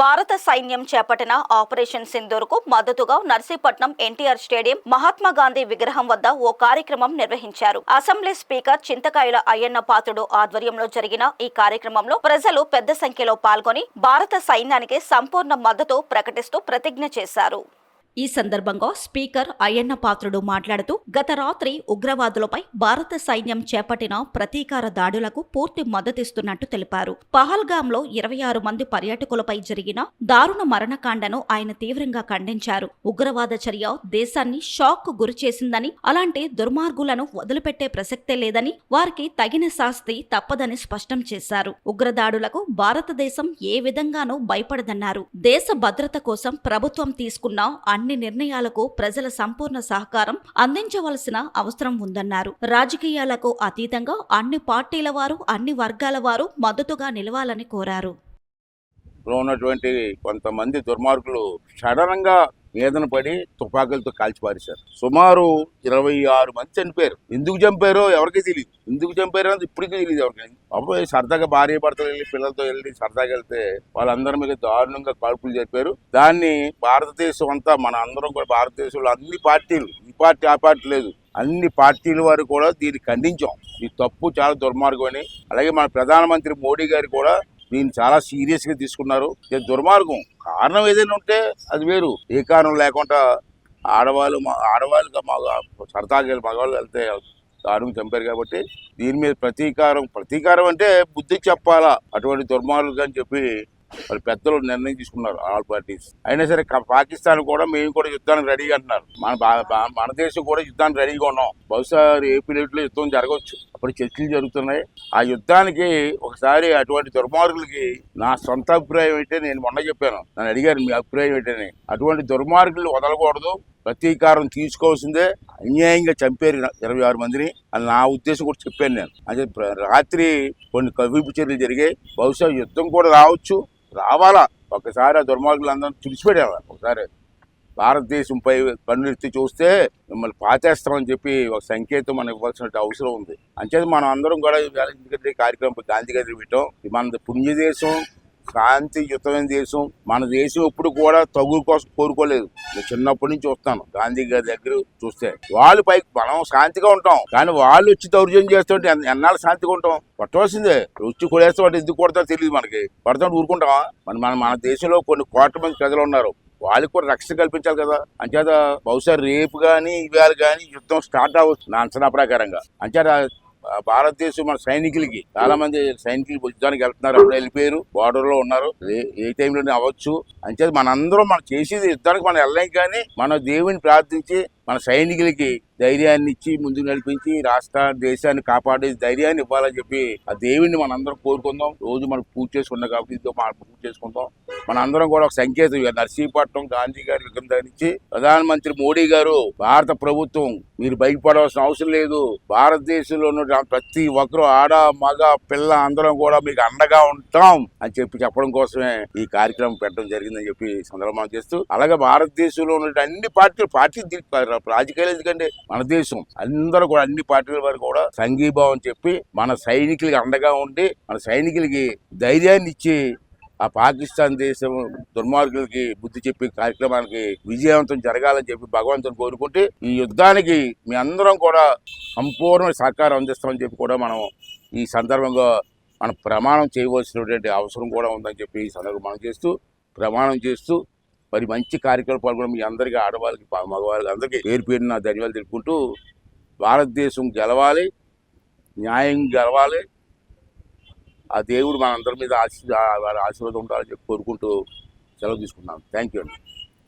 భారత సైన్యం చేపట్టిన ఆపరేషన్ సింధూర్కు మద్దతుగా నర్సీపట్నం ఎన్టీఆర్ స్టేడియం మహాత్మా గాంధీ విగ్రహం వద్ద ఓ కార్యక్రమం నిర్వహించారు. అసెంబ్లీ స్పీకర్ చింతకాయల అయ్యన్న పాత్రుడు ఆధ్వర్యంలో జరిగిన ఈ కార్యక్రమంలో ప్రజలు పెద్ద సంఖ్యలో పాల్గొని భారత సైన్యానికి సంపూర్ణ మద్దతు ప్రకటిస్తూ ప్రతిజ్ఞ చేశారు. ఈ సందర్భంగా స్పీకర్ అయ్యన్న పాత్రుడు మాట్లాడుతూ గత రాత్రి ఉగ్రవాదులపై భారత సైన్యం చేపట్టిన ప్రతీకార దాడులకు పూర్తి మద్దతిస్తున్నట్టు తెలిపారు. పహల్గాంలో 26 మంది పర్యాటకులపై జరిగిన దారుణ మరణకాండను ఆయన తీవ్రంగా ఖండించారు. ఉగ్రవాద చర్య దేశాన్ని షాక్ గురిచేసిందని, అలాంటి దుర్మార్గులను వదిలిపెట్టే ప్రసక్తే లేదని, వారికి తగిన శాస్తి తప్పదని స్పష్టం చేశారు. ఉగ్రదాడులకు భారతదేశం ఏ విధంగానూ భయపడదన్నారు. దేశ భద్రత కోసం ప్రభుత్వం తీసుకున్న అన్ని నిర్ణయాలకు ప్రజల సంపూర్ణ సహకారం అందించవలసిన అవసరం ఉందన్నారు. రాజకీయాలకు అతీతంగా అన్ని పార్టీల వారు, అన్ని వర్గాల వారు మద్దతుగా నిలవాలని కోరారు. ఉన్నటువంటి కొంతమంది దుర్మార్గులు సడన్ గా మీదన పడి తుపాకులతో కాల్చిపారేశారు. సుమారు 26 మంది చనిపోయారు. ఎందుకు చంపారో ఎవరికీ తెలియదు. ఎందుకు చంపారో అని ఇప్పటికీ తెలియదు ఎవరికి. అప్పుడు సరదాగా భార్య భర్తలు వెళ్ళి పిల్లలతో వెళ్ళి సరదాగా వెళ్తే వాళ్ళందరి మీద దారుణంగా కాల్పులు జరిపారు. దాన్ని భారతదేశం అంతా, మన అందరం కూడా భారతదేశంలో అన్ని పార్టీలు, ఈ పార్టీ ఆ పార్టీ లేదు, అన్ని పార్టీల వారు కూడా దీన్ని ఖండించాం. ఈ తప్పు చాలా దుర్మార్గం అని. అలాగే మన ప్రధానమంత్రి మోడీ గారు కూడా దీన్ని చాలా సీరియస్ గా తీసుకున్నారు. దుర్మార్గం కారణం ఏదైనా ఉంటే అది వేరు. ఏ కారణం లేకుండా ఆడవాళ్ళుగా సరదాగా మగవాళ్ళు వెళ్తే దారుణంగా చంపారు. కాబట్టి దీని మీద ప్రతీకారం అంటే బుద్ధి చెప్పాలా అటువంటి దుర్మార్గులు అని చెప్పి వాళ్ళు పెద్దలు నిర్ణయం తీసుకున్నారు. ఆల్ పార్టీస్ అయినా సరే పాకిస్తాన్ కూడా మేము కూడా యుద్ధానికి రెడీగా అంటున్నారు. మన దేశం కూడా యుద్ధానికి రెడీగా ఉన్నాం. బహుశా ఏపీలో యుద్ధం జరగవచ్చు. అప్పుడు చర్చలు జరుగుతున్నాయి. ఆ యుద్ధానికి ఒకసారి అటువంటి దుర్మార్గులకి నా సొంత అభిప్రాయం ఏంటంటే, నేను మొన్న చెప్పాను, నన్ను అడిగారు మీ అభిప్రాయం ఏంటని. అటువంటి దుర్మార్గులు వదలకూడదు, ప్రతీకారం తీసుకోవాల్సిందే. అన్యాయంగా చంపారు 26 మందిని అని నా ఉద్దేశం కూడా చెప్పాను నేను. అదే రాత్రి కొన్ని కవింపు చర్యలు జరిగాయి. బహుశా యుద్ధం కూడా రావాలా. ఒకసారి ఆ దుర్మార్గులందరూ తుడిచిపెట్టాలి. ఒకసారి భారతదేశంపై కన్నుెత్తి చూస్తే మిమ్మల్ని పాతేస్తామని చెప్పి ఒక సంకేతం మనం ఇవ్వాల్సిన అవసరం ఉంది. అంచేది మనం అందరం కూడా ఎందుకంటే కార్యక్రమం గాంధీ గారి పెట్టాం. మన పుణ్యదేశం, శాంతియుతమైన దేశం. మన దేశం ఎప్పుడు కూడా తగుల కోసం కోరుకోలేదు. నేను చిన్నప్పటి నుంచి చూస్తాను. గాంధీ గారి దగ్గర చూస్తే వాళ్ళు పైకి మనం శాంతిగా ఉంటాం, కానీ వాళ్ళు వచ్చి దౌర్జన్యం చేస్తుంటే ఎన్నాళ్ళు శాంతిగా ఉంటాం? కొట్టవలసిందే. వచ్చి కొడేస్తామంటే ఎందుకు కొడతారో తెలియదు మనకి. కొడతామంటే ఊరుకుంటామా? మన దేశంలో కొన్ని కోట్ల మంది ప్రజలు ఉన్నారు. వాళ్ళకి కూడా రక్షణ కల్పించాలి కదా. అంచేత బహుశా రేపు కానీ ఇవాళ కానీ యుద్ధం స్టార్ట్ అవ్వచ్చు నా అంచనా ప్రకారంగా. అంచేత భారతదేశం మన సైనికులకి, చాలా మంది సైనికులు యుద్ధానికి వెళ్తున్నారు, అప్పుడు వెళ్ళిపోయారు, బార్డర్ లో ఉన్నారు. ఏ టైంలోనే అవ్వచ్చు. అంచేది మనందరం మనం చేసేది యుద్ధానికి మనం వెళ్ళలేం, కానీ మన దేవుని ప్రార్థించి మన సైనికులకి ధైర్యాన్ని ఇచ్చి ముందుకు నడిపించి రాష్ట్ర దేశాన్ని కాపాడే ధైర్యాన్ని ఇవ్వాలని చెప్పి ఆ దేవుడిని మనందరం కోరుకుందాం. రోజు మనం పూజ చేసుకున్నాం కాబట్టి ఇదో మనం పూజ చేసుకుందాం. మనందరం కూడా ఒక సంకేతం. నర్సీపట్నం గాంధీ గారి విగ్రహం ధరించి ప్రధానమంత్రి మోడీ గారు, భారత ప్రభుత్వం మీరు భయపడవలసిన అవసరం లేదు, భారతదేశంలో ఉన్న ప్రతి ఒక్కరు ఆడ మగ పిల్ల అందరం కూడా మీకు అండగా ఉంటాం అని చెప్పడం కోసమే ఈ కార్యక్రమం పెట్టడం జరిగిందని చెప్పి సందర్భం చేస్తూ, అలాగే భారతదేశంలో ఉన్న అన్ని పార్టీలు రాజకీయాలు ఎందుకంటే మన దేశం అందరూ కూడా అన్ని పార్టీల వారు కూడా సంఘీభావం చెప్పి మన సైనికులకి అండగా ఉండి మన సైనికులకి ధైర్యాన్ని ఇచ్చి ఆ పాకిస్తాన్ దేశం దుర్మార్గులకి బుద్ధి చెప్పి కార్యక్రమానికి విజయవంతం జరగాలని చెప్పి భగవంతుని కోరుకుంటే ఈ యుద్ధానికి మీ అందరం కూడా సంపూర్ణ సహకారం అందిస్తామని చెప్పి కూడా మనం ఈ సందర్భంగా మనం ప్రమాణం చేయవలసినటువంటి అవసరం కూడా ఉందని చెప్పి ఈ సందర్భంగా మనం ప్రమాణం చేస్తూ మరి మంచి కార్యక్రమాలు పాల్గొనడం మీ అందరికీ, ఆడవాళ్ళకి మగవాళ్ళకి అందరికీ పేరు నా ధన్యవాదాలు తెలుపుకుంటూ, భారతదేశం గెలవాలి, న్యాయం గెలవాలి, ఆ దేవుడు మనందరి మీద ఆశీర్వాదం ఉండాలని చెప్పి కోరుకుంటూ సెలవు తీసుకున్నాను. థ్యాంక్ యూ అండి.